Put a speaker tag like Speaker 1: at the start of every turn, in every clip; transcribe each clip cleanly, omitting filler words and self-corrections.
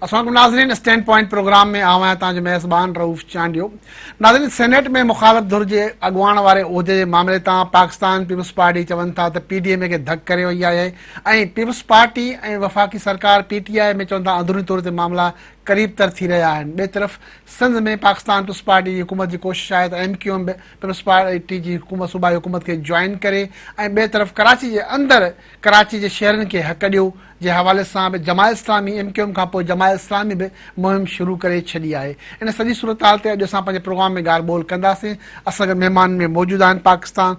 Speaker 1: अस्सलाम वालेकुम नाज़रीन, स्टैंड पॉइंट प्रोग्राम में आवां तव्हांजो मेज़बान रऊफ़ चांडियो। नाज़रीन, सेनेट में मुखालफ़ धुर जे अॻुवाण वारे उहिदे जे मामले तां पाकिस्तान पीपल्स पार्टी चवनि था त PDMA खे धक करे वई आहे ऐं पीपल्स पार्टी ऐं वफ़ाक़ी सरकार PTI में चवनि था अंदरूनी तौर ते मामला क़रीब तर थी रहिया आहिनि। ॿिए तरफ़ सिंध में पाकिस्तान पीपल्स पार्टी जी हुकूमत जी कोशिश आहे त MQM पीपल्स पार्टी जी हुकूमत सूबाई हुकूमत खे जॉइन करे ऐं ॿिए तरफ़ कराची जे अंदरि कराची जे शहरनि खे हक़ ॾियो जे हवाले सां बि जमायत इस्लामी MQM खां पोइ जमायत इस्लामी बि मुहिम शुरू करे छॾी आहे। इन सॼी सूरत हाल ते अॼु असां पंहिंजे प्रोग्राम में ॻाल्हि ॿोल कंदासीं। असां गॾु महिमान में मौजूदु आहिनि पाकिस्तान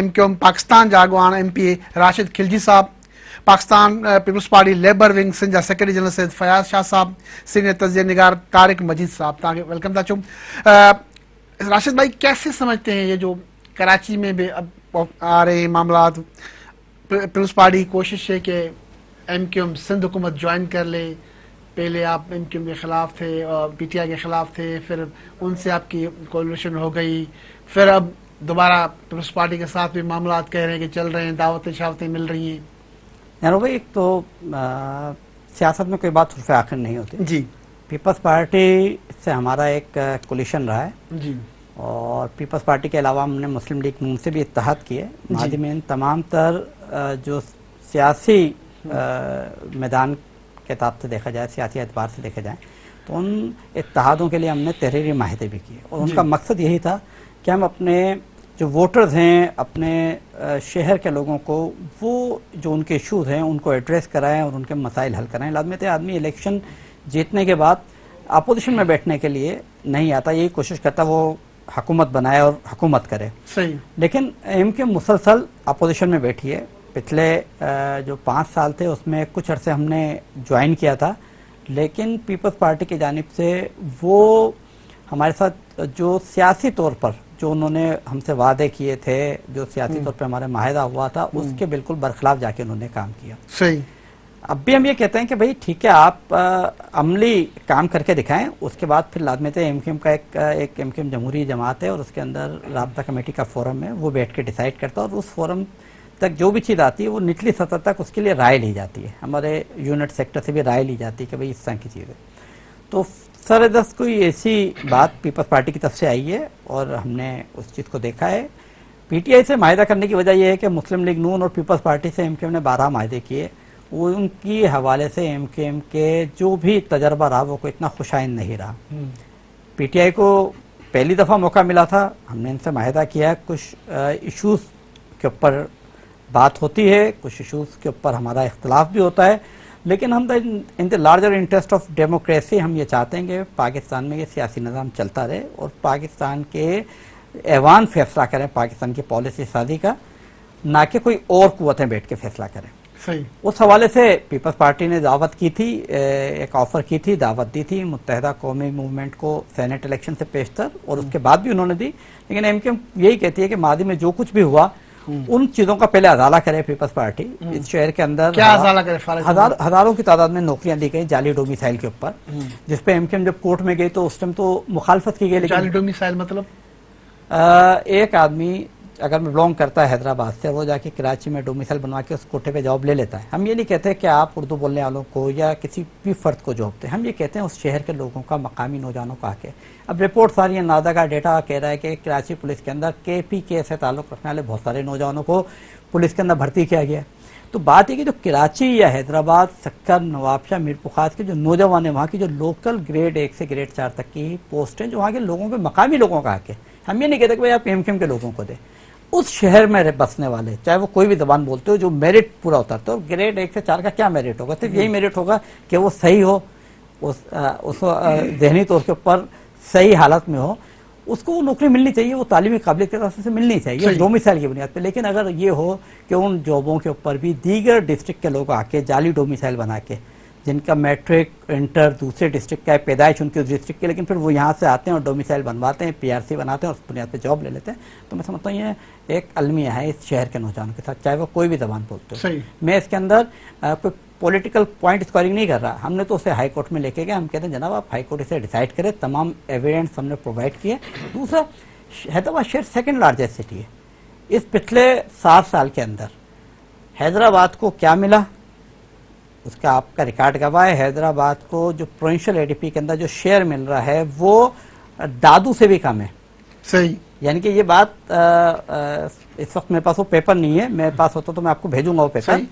Speaker 1: MQM पाकिस्तान जा अॻुवान MPA राशिद खिलजी साहब, Pakistan Peoples Party labour wing Sindh जा सेक्रेटरी जनरल सैयद फयाज शाह साहब, सीनियर तजिया निगार तारिक मजीद साहब। तव्हांखे वेलकम था चूं। राशिद भाई, कैसे समझते हैं ये जो कराची में भी अब आ रहे मामला, पीपल्स पार्टी की कोशिश है कि MQM सिंध हुकूमत ज्वाइन कर ले। पहले आप MQM के ख़िलाफ़ थे और PTI के ख़िलाफ़ थे, फिर उनसे आपकी कोलिशन हो गई, फिर अब दोबारा पीपल्स पार्टी के साथ भी मामला कह रहे हैं कि चल रहे हैं, दावतें शावतें मिल रही हैं।
Speaker 2: यार भाई, एक तो सियासत में कोई बात उर्फ़ आखिर नहीं होती
Speaker 1: जी।
Speaker 2: पीपल्स पार्टी से हमारा एक कोलिशन रहा है
Speaker 1: जी।
Speaker 2: और पीपल्स पार्टी के अलावा हमने मुस्लिम लीग नून से भी इत्तेहाद किए। मादी में इन तमाम तर जो सियासी मैदान के ताब से देखा जाए, सियासी एतबार से देखा जाए, तो उन इत्तेहादों के लिए हमने तहरीरी माहिदे भी किए और उनका मकसद यही था कि हम अपने जो वोटर्स हैं, अपने शहर के लोगों को वो जो उनके इशूज़ हैं उनको एड्रेस कराएं और उनके मसाइल हल कराएं। लाज़मी आदमी इलेक्शन जीतने के बाद अपोजिशन में बैठने के लिए नहीं आता, यही कोशिश करता वो हुकूमत बनाए और हुकूमत करे।
Speaker 1: सही। लेकिन
Speaker 2: MQM मुसलसल अपोजिशन में बैठी है। पिछले जो 5 साल थे उसमें कुछ अरसे हमने ज्वाइन किया था, लेकिन पीपल्स पार्टी की जानिब से वो हमारे साथ जो सियासी तौर पर जो उन्होंने हमसे वादे किए थे, जो सियासी तौर पर हमारा माहिदा हुआ था, उसके बिल्कुल बरखिलाफ जाके उन्होंने काम किया।
Speaker 1: सही।
Speaker 2: अब भी हम ये कहते हैं कि भाई ठीक है, आप अमली काम करके दिखाएं, उसके बाद फिर लाजमी MQM का एक MQM जमहूरी जमात है और उसके अंदर राब्ता कमेटी का फोरम है, वो बैठ के डिसाइड करता है और उस फोरम तक जो भी चीज़ आती है वो निचली सतह तक उसके लिए राय ली जाती है। हमारे यूनिट सेक्टर से भी राय ली जाती है कि भाई इस तरह की चीज़ है। तो सरदस्त कोई ऐसी बात पीपल्स पार्टी की तरफ से आई है और हमने उस चीज़ को देखा है। PTI से माहिदा करने की वजह यह है कि मुस्लिम लीग नून और पीपल्स पार्टी से MQM ने 12 माहिदे किए। वो उनकी हवाले से MQM के जो भी तजर्बा रहा वो कोई इतना खुशाइन नहीं रहा। PTI को पहली दफ़ा मौका मिला था, हमने इनसे माहिदा किया, कुछ इशूज़ के ऊपर बात होती है, कुछ इशूज़ के ऊपर हमारा इख्तलाफ भी होता है, लेकिन हम in the larger interest of democracy हम ये चाहते हैं कि पाकिस्तान में ये सियासी निज़ाम चलता रहे और पाकिस्तान के ऐवान फैसला करें पाकिस्तान की पॉलिसी साजी का, ना कि कोई और कुव्वतें बैठ के फैसला करें।
Speaker 1: सही।
Speaker 2: उस हवाले से पीपल्स पार्टी ने दावत की थी, एक ऑफ़र की थी, दावत दी थी मुत्तहिदा कौमी मूवमेंट को सेनेट इलेक्शन से पेशतर, और उसके बाद भी उन्होंने दी। लेकिन MQM यही कहती है कि मादी में जो कुछ भी हुआ उन चीज़ों का पहले अजाला करे पीपल्स पार्टी। इस शहर के अंदर
Speaker 1: क्या अजाला करे?
Speaker 2: हजारों की तादाद में नौकरियां दी गई जाली डोमिसाइल के ऊपर, जिसपे MQM जब कोर्ट में गई तो उस टाइम तो मुखालफत की गई।
Speaker 1: जाली डोमिसाइल मतलब
Speaker 2: एक आदमी अगर बिलोंग करता है हैदराबाद से, वो जाके कराची में डोमिसाइल बनवा के उस कोठे पे जॉब ले लेता है। हम ये नहीं कहते कि आप उर्दू बोलने वालों को या किसी भी फ़र्द को जॉब दें, हम ये कहते हैं उस शहर के लोगों का, मकामी नौजवानों का आके। अब रिपोर्ट सारी है, नादा का डेटा कह रहा है कि कराची पुलिस के अंदर KPK से ताल्लुक़ रखने वाले बहुत सारे नौजवानों को पुलिस के अंदर भर्ती किया गया। तो बात है कि जो कराची या हैदराबाद, सक्कर, नवाबशाह, मीरपुखास के जो नौजवान हैं, वहाँ की जो लोकल ग्रेड 1 से ग्रेड 4 तक की पोस्ट हैं, जो वहाँ के लोगों के, मकामी लोगों का आके, हम ये नहीं कहते कि भाई आप MQM के लोगों को दें, उस शहर में बसने वाले, चाहे वो कोई भी ज़बान बोलते हो, जो मेरिट पूरा उतरता है। तो ग्रेड 1 से 4 का क्या मेरिट होगा? सिर्फ यही मेरिट होगा कि वो सही हो, उस जहनी तौर के ऊपर सही हालत में हो, उसको वो नौकरी मिलनी चाहिए, वो तालीमी काबिलियत के रास्ते से मिलनी चाहिए डोमिसाइल की बुनियाद पे। लेकिन अगर ये हो कि उन जॉबों के ऊपर भी दीगर डिस्ट्रिक्ट के लोग आके जाली डोमिसाइल बना के, जिनका मैट्रिक इंटर दूसरे डिस्ट्रिक्ट का है, पैदाइश उनकी उस डिस्ट्रिक्ट की, लेकिन फिर वो यहाँ से आते हैं और डोमिसाइल बनवाते हैं, PRC बनाते हैं और उस बुनियाद पे जॉब ले लेते हैं, तो मैं समझता हूँ ये एक अलमिया है इस शहर के नौजवानों के साथ, चाहे वो कोई भी ज़बान बोलते हो। मैं इसके अंदर कोई पॉलिटिकल पॉइंट स्कोरिंग नहीं कर रहा। हमने तो उसे हाई कोर्ट में लेके गए, हम कहते हैं जनाब आप हाई कोर्ट इसे डिसाइड करें, तमाम एविडेंस हमने प्रोवाइड किए। दूसरा, हैदराबाद शहर सेकेंड लार्जेस्ट सिटी है। इस पिछले 7 साल के अंदर हैदराबाद को क्या मिला उसका आपका रिकॉर्ड गवाह है। हैदराबाद को जो प्रोविंशियल एडीपी के अंदर जो शेयर मिल रहा है वो दादू से भी कम है।
Speaker 1: सही।
Speaker 2: यानी कि ये बात इस वक्त मेरे पास वो पेपर नहीं है, मेरे पास होता तो मैं आपको भेजूंगा वो पेपर।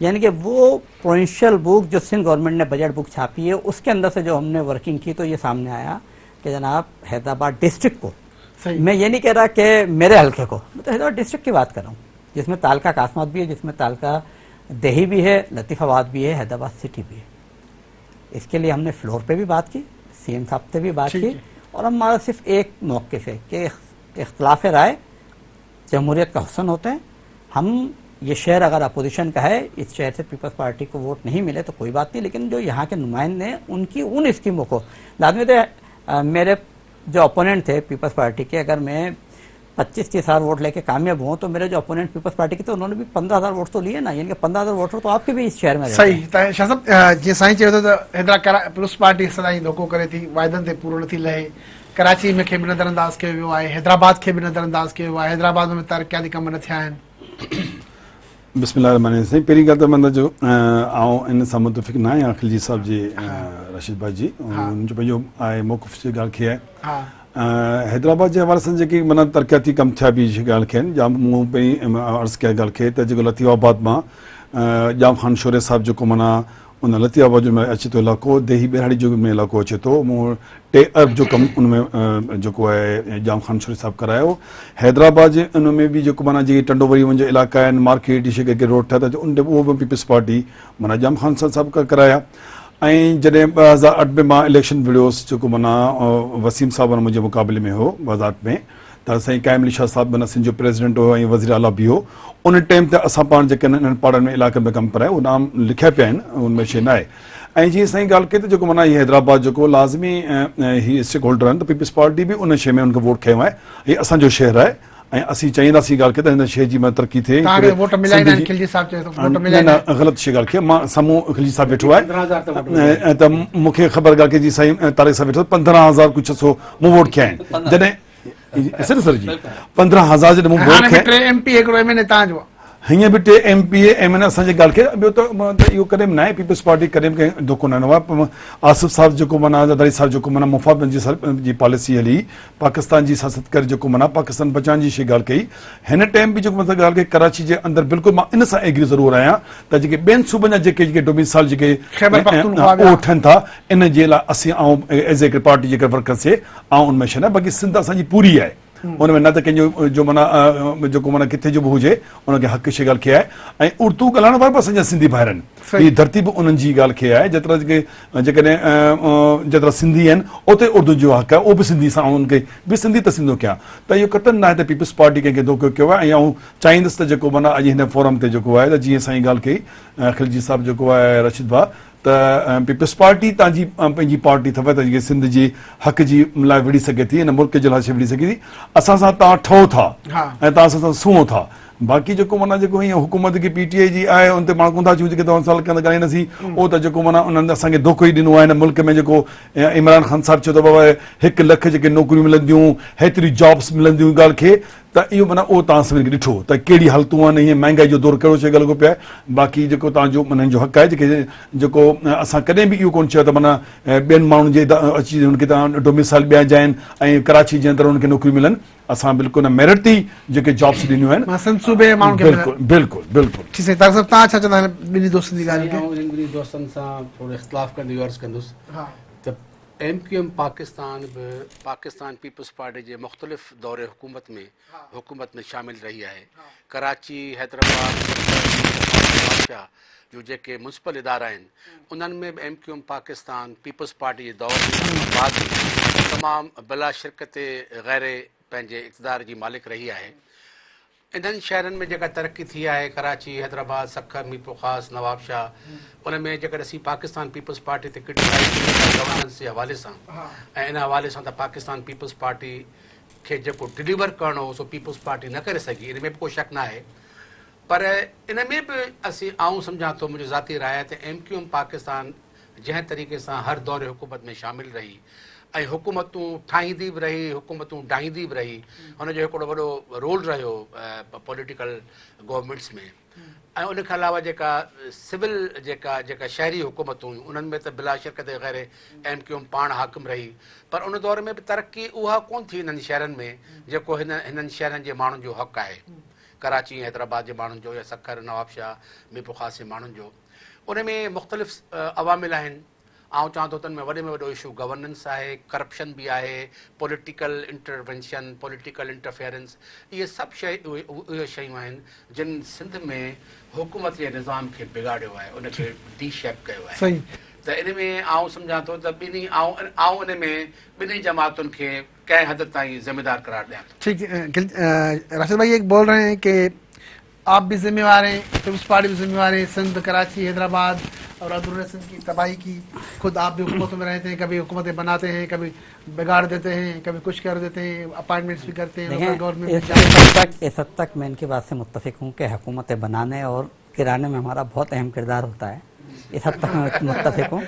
Speaker 2: यानी कि वो प्रोविंशियल बुक जो सिंध गवर्नमेंट ने बजट बुक छापी है उसके अंदर से जो हमने वर्किंग की तो ये सामने आया कि जनाब हैदराबाद डिस्ट्रिक्ट को, मैं ये नहीं कह रहा कि मेरे हल्के को, मैं तो हैदराबाद डिस्ट्रिक्ट की बात कर रहा हूँ जिसमें तालका कासमात भी है, जिसमें तालका दही भी है, लतीफ़ाबाद भी है, हैदराबाद सिटी भी है। इसके लिए हमने फ्लोर पे भी बात की, सीएम साहब से भी बात की, और हमारा सिर्फ एक मौक़िफ़ है कि इख्तिलाफ़ राय जमहूरियत का हुस्न होते हैं। हम ये शहर अगर अपोजिशन का है, इस शहर से पीपल्स पार्टी को वोट नहीं मिले तो कोई बात नहीं, लेकिन जो यहाँ के नुमाइंदे हैं उनकी उन स्कीमों को लाजमी थे। मेरे जो अपोनेंट थे पीपल्स पार्टी के, अगर मैं 25,000 वोट लेके कामयाब हुआ तो मेरे जो अपोनेंट पीपल्स पार्टी के थे उन्होंने भी 15,000 वोट तो लिए ना, यानी कि 15,000 वोटर तो आपके भी इस शहर में
Speaker 1: सही। शाह साहब जी साईं चयो त हैदराबाद पुलिस पार्टी सदाई धोखो करे थी, वाइदनि ते पूरो नथी लहे। कराची में खे बि नज़रअंदाज़ कयो वियो आहे, हैदराबाद खे बि नज़रअंदाज़ कयो वियो आहे, हैदराबाद में तरक़ियाती कम न थिया आहिनि।
Speaker 3: बिस्मिल्लाहिर्रहमानिर्रहीम। पहिरीं ॻाल्हि त मतलब जो आउं इन सां मुतफ़िक़ न आहियां खिलजी साहब जी, रशीद भाई जी, उन जो पंहिंजो आहे मौक़िफ़ जी ॻाल्हि खे आहे। हैदराबाद जे हवाले सां जेकी माना तरक़ियाती कम थिया बि ॻाल्हि खे आहिनि, जाम मूं पहिरीं अर्ज़ु कया ॻाल्हि खे त जेको लतीफ़ाबाद मां जाम ख़ान शोरे साहब जेको माना उन लतीफ़ाबाद जो में अचे थो इलाइक़ो, देही बेहाड़ी जो में इलाइक़ो अचे थो, मूं 3 अरब जो कमु उन में जेको आहे जाम ख़ान शोरे साहब करायो। हैदराबाद जे उन में बि जेको माना जीअं टंडोवरी वञो इलाइक़ा आहिनि, मार्केट जेके रोड ठहिया था उन उहो बि पीपल्स पार्टी माना जाम ख़ान साहब कराया। ऐं जॾहिं 2008 में मां इलेक्शन विड़ियोसि जेको माना वसीम साहब मुंहिंजे मुक़ाबले में हो वज़ात में, त साईं काइम अली शाह साहब माना सिंध जो प्रेसिडेंट हो ऐं वज़ीर आला बि हो। उन टाइम ते असां पाण जेके इन्हनि पाड़नि में इलाइक़नि में कमु करायो उहो नाम लिखिया पिया आहिनि, उनमें शइ न आहे। ऐं जीअं साईं ॻाल्हि कई त जेको माना हीअ हैदराबाद जेको लाज़मी ही स्टेक होल्डर आहिनि त पीपल्स पार्टी बि उन शइ में उनखे वोट खयो आहे। हीअ असांजो शहर आहे ऐं असीं चाहींदासीं ॻाल्हि खे त हिन शइ जी तरक़ी थिए। न ग़लति शइ ॻाल्हि खे मां साम्हूं खिलजी साहब वेठो आहे त मूंखे ख़बर ॻाल्हि खे जी साईं तारिक साहब वेठो 15,000 कुझु 600 मूं वोट कया आहिनि। जॾहिं सर जी 15,000 जॾहिं मूं वोट कया हीअं बि 3 MP एम एन असांजी ॻाल्हि खे ॿियो त इहो कॾहिं बि न आहे, पीपल्स पार्टी कॾहिं बि कंहिं धोखो न ॾिनो आहे। आसिफ साहब जेको माना ज़रदारी साहब जेको माना मुफ़ाद जी पॉलिसी हली, पाकिस्तान जी सियासत करे जेको माना पाकिस्तान बचाइण जी शइ ॻाल्हि कई, हिन टाइम बि जेको मतिलबु ॻाल्हि कई कराची जे अंदरि बिल्कुलु मां इन सां एग्री ज़रूरु आहियां त जेके ॿियनि सूबनि जा जेके डोमिसाइल जेके उहो ठहनि था इन जे लाइ असीं एज़ ए पार्टी जेके वर्कर्स ऐं उनमें शइ न, बाक़ी सिंध असांजी पूरी आहे, उनमें न त कंहिंजो जो माना जेको माना किथे जो बि हुजे उनखे हक़ शइ ॻाल्हि खे आहे। ऐं उर्दू ॻाल्हाइण वारा बि असांजा सिंधी भाइर आहिनि, हीअ धरती बि उन्हनि जी ॻाल्हि खे आहे। जेतिरा जेकॾहिं जेतिरा सिंधी आहिनि ओतिरे उर्दू जो हक़ आहे, उहो बि सिंधी सां उनखे बि सिंधी त सिंधो कयां त इहो कतनि न आहे त पीपल्स पार्टी कंहिंखे धोखो कयो आहे। ऐं आउं चाहींदुसि त जेको माना अॼु हिन फोरम ते जेको आहे त जीअं साईं ॻाल्हि कई खिलजी साहब जेको आहे रशीद भाउ त पीपल्स पार्टी तव्हांजी पंहिंजी पार्टी अथव त जेके सिंध जी हक़ जी लाइ विड़ी सघे थी, हिन मुल्क जे लाइ विड़ी सघे थी। असां सां तव्हां ठहो था ऐं तव्हां असां सां सुहो था। बाक़ी जेको माना जेको हीअं हुकूमत की PTI जी आहे उन ते पाण कोन था अचूं जेके तव्हां साल ॻाल्हाईंदासीं, उहो त जेको माना उन्हनि असांखे धोखो ई ॾिनो आहे हिन मुल्क में। जेको इमरान ख़ान साहब चयो त बाबा 1 लख जेके नौकरियूं मिलंदियूं, हेतिरी जॉब्स मिलंदियूं ॻाल्हि खे, त इहो माना उहो तव्हां सभिनी खे ॾिठो त कहिड़ी हालतूं आहिनि, हीअं महांगाई जो दौरु कहिड़ो शइ लॻो पियो आहे। बाक़ी जेको तव्हांजो माना जो हक़ आहे जेको असां कॾहिं बि इहो कोन चयो त माना ॿियनि माण्हुनि जे अची हुनखे तव्हां डोमिसाइल ॿिया जाइनि ऐं कराची जे अंदरि हुनखे नौकरियूं मिलनि। असां बिल्कुलु न मेरिट थी जेके जॉब्स ॾिनियूं आहिनि बिल्कुलु बिल्कुलु बिल्कुलु।
Speaker 1: तव्हां छा चवंदा आहिनि ॿिन्ही दोस्तनि जी ॻाल्हि खे?
Speaker 4: ॿिन्ही दोस्तनि सां थोरो इख़्तिलाफ़ कंदे अर्ज़ु कंदुसि त MQM पाकिस्तान पीपल्स पार्टी जे मुख़्तलिफ़ दौरे हुकूमत में शामिल रही आहे। कराची, हैदराबाद जो जेके म्यूनसिपल इदारा आहिनि उन्हनि में बि MQM पाकिस्तान पीपल्स पार्टी जे दौर बाद तमामु बिला शिरकत गैर पंहिंजे इक़्तिदार जी मालिक रही आहे। इन्हनि शहरनि में जेका तरक़ी थी आहे, कराची, हैदराबाद, सखर, मीरपुर ख़ास, नवाबशाह, उन में जेकर असीं पाकिस्तान पीपल्स पार्टी ते क्रिटिसाइज़ गवर्नेंस जे हवाले सां ऐं इन हवाले सां त पाकिस्तान पीपल्स पार्टी खे जेको डिलीवर करिणो हो सो पीपल्स पार्टी न करे सघी, इन में बि को शक न आहे। पर इन में बि असीं आऊं सम्झां थो, मुंहिंजो ज़ाती राय आहे त MQM पाकिस्तान जंहिं तरीक़े सां हर दौरे हुकूमत में शामिल रही ऐं हुकूमतूं ठाहींदी बि रही, हुकूमतूं डाहींदी बि रही, हुनजो हिकिड़ो वॾो रोल रहियो पॉलिटिकल गवर्नमेंट्स में। ऐं उन खां अलावा जेका सिविल जेका शहरी हुकूमतूं हुयूं उन्हनि में त बिला शिरकत गैर MQM पाण हाकिम रही, पर उन दौर में बि तरक़ी उहा कोन थी हिननि शहरनि में जेको हिननि शहरनि जे माण्हुनि जो हक़ु आहे, कराची हैदराबाद जे माण्हुनि जो या सखर नवाबशाह मीरपुर ख़ास जे माण्हुनि जो। उन में मुख़्तलिफ़ अवामिल आहिनि। आउं चवां थो त उन में वॾे में वॾो इशू गवर्नेंस आहे, करप्शन बि आहे, पॉलिटिकल इंटरवेंशन, पॉलिटिकल इंटरफेरेंस, इहे सभु उहे शयूं आहिनि जिन सिंध में हुकूमत जे निज़ाम खे बिगाड़ियो आहे, उनखे डी शेप कयो आहे।
Speaker 1: सही।
Speaker 4: त इन में आउं सम्झां थो त आउं इन में ॿिन्ही जमातुनि खे कंहिं हद ताईं ज़िम्मेदार करार ॾियां थो।
Speaker 1: ठीक है, राशिद भाई एक बोल रहे हैं कि आप भी जिम्मेवार हैं, पीपल्स पार्टी भी जिम्मेवार है, सिंध, कराची, हैदराबाद और अंदरून सिंध की तबाही की। खुद आप भी हुकूमतों में रहते हैं, कभी हुकूमतें बनाते हैं, कभी बिगाड़ देते हैं, कभी कुछ कर देते हैं, अपॉइंटमेंट्स भी करते हैं, लोकल गवर्नमेंट।
Speaker 2: इस हद तक मैं इनकी बात से मुत्तफिक हूँ कि हुकूमतें बनाने और गिराने में हमारा बहुत अहम किरदार होता है, इस हद तक मैं मुत्तफिक हूँ।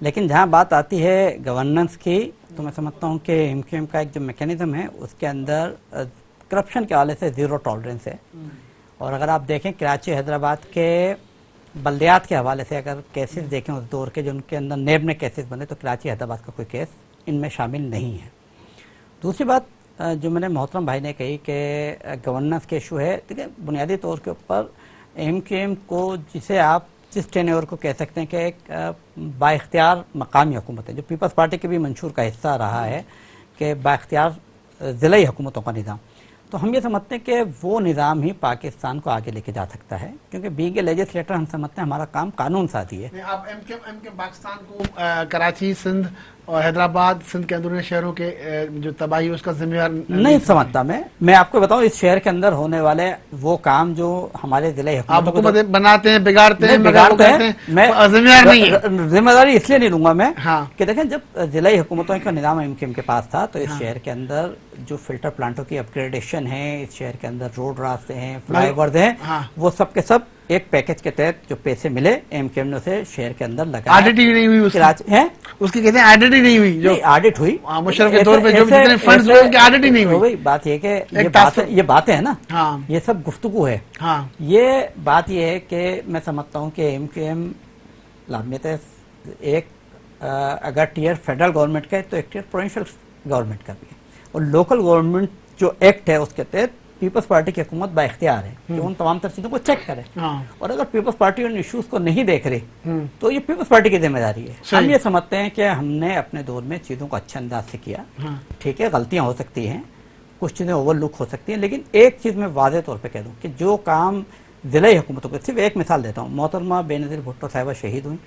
Speaker 2: लेकिन जहाँ बात आती है गवर्नेंस की, तो मैं समझता हूँ कि MQM का एक जो मैकेनिज्म है उसके अंदर करप्शन के हवाले से ज़ीरो टॉलरेंस है। और अगर आप देखें कराची हैदराबाद के बल्दियात के हवाले से अगर केसेस देखें उस दौर के जो उनके अंदर नेब ने केसेस बने, तो कराची हैदराबाद का कोई केस इनमें शामिल नहीं है। दूसरी बात जो मैंने मोहतरम भाई ने कही कि गवर्नेंस के इशू है, देखिए बुनियादी तौर के ऊपर MQM को जिसे आप जिस टेन्योर को कह सकते हैं कि एक बाइख्तियार मकामी हुकूमत है, जो पीपल्स पार्टी के भी मंशूर का हिस्सा रहा है कि बाइख्तियार ज़िलाई हुकूमतों का निज़ाम, तो हम ये समझते हैं कि वो निज़ाम ही पाकिस्तान को आगे लेके जा सकता है, क्योंकि बीइंग ए लेजिस्लेटर हम समझते हैं हमारा काम कानून साजी है।
Speaker 1: आप MQM पाकिस्तान को कराची, सिंध और हैदराबाद, सिंध के अंदरूनी शहरों के जो तबाही उसका जिम्मेदार
Speaker 2: नहीं समझता मैं आपको बताऊं, इस शहर के अंदर होने वाले वो काम जो हमारे जिले
Speaker 1: हुकूमतें बनाते हैं, बिगाड़ते हैं,
Speaker 2: मैं
Speaker 1: जिम्मेदार नहीं है।
Speaker 2: जिम्मेदारी इसलिए नहीं लूंगा मैं
Speaker 1: हाँ।
Speaker 2: कि देखें जब जिलाई हुकूमतों का निज़ाम MQM के पास था, तो इस शहर के अंदर जो फिल्टर प्लांटों की अपग्रेडेशन है, इस शहर के अंदर रोड रास्ते हैं, फ्लाईओवर्स हैं, वो सब के सब एक पैकेज के तहत जो पैसे मिले MQM ने उसे शहर के अंदर लगा।
Speaker 1: ऑडिट ही नहीं हुई उसकी कहते हैं ऑडिट ही नहीं हुई, जो
Speaker 2: ऑडिट हुई
Speaker 1: मुशर्रफ के तौर पे जो जितने फंड्स हुए उनकी ऑडिट ही नहीं हुई।
Speaker 2: बात ये कि ये बातें है ना,
Speaker 1: हाँ।
Speaker 2: ये सब गुफ्तगू है।
Speaker 1: हाँ।
Speaker 2: ये बात ये है कि मैं समझता हूँ कि MQM लाजमियत है एक अगर टियर फेडरल गवर्नमेंट का है तो एक टियर प्रोविंशियल गवर्नमेंट का भी है, और लोकल गवर्नमेंट जो एक्ट है उसके तहत पीपल्स पार्टी की हुकूमत बाइख्तियार है कि उन तमाम तर चीज़ों को चेक करे। और अगर पीपल्स पार्टी उन इश्यूज को नहीं देख रही तो ये पीपल्स पार्टी की जिम्मेदारी है। हम ये समझते हैं कि हमने अपने दौर में चीज़ों को अच्छे अंदाज से किया, ठीक है, गलतियां हो सकती हैं, कुछ चीज़ें ओवरलुक हो सकती हैं, लेकिन एक चीज़ मैं वाज़े तौर पर कह दूँ कि जो काम ज़िले हुकूमतों को, सिर्फ एक मिसाल देता हूँ, मोहतरमा बेनज़ीर भुट्टो साहिबा शहीद हुई,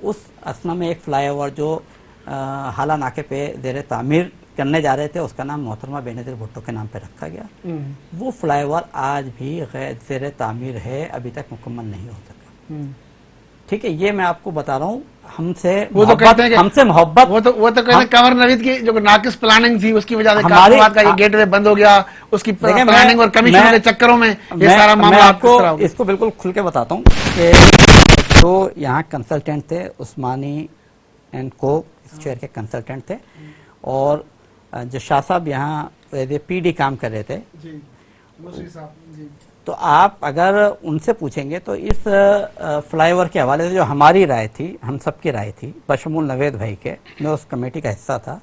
Speaker 2: उस असना में एक फ्लाईओवर जो हाला नाके पे ज़ेर तामीर करने जा रहे थे उसका नाम मोहतरमा बेनज़ीर भुट्टो के नाम पे रखा गया। वो फ्लाईओवर आज भी गैर ज़ेर तामीर है, अभी तक मुकम्मल नहीं हो सका। ठीक है, ये मैं आपको बता रहा हूँ। हमसे मोहब्बत
Speaker 1: वो तो कहते हैं कंवर नवीद की जो नाकिस प्लानिंग थी उसकी वजह से काफिलात का ये गेटवे बंद हो गया, उसकी प्लानिंग और कमीशन के चक्करों में ये सारा मामला।
Speaker 2: आपको इसको बिल्कुल खुल के बताता हूँ कि जो यहाँ कंसल्टेंट थे उस्मानी एंड को शहर के कंसल्टेंट थे, और जो शाह साहब यहाँ PD काम कर रहे थे जी। तो आप अगर उनसे पूछेंगे तो इस फ्लाईओवर के हवाले से जो हमारी राय थी, हम सबकी राय थी, बशमूल नवेद भाई के, मैं उस कमेटी का हिस्सा था,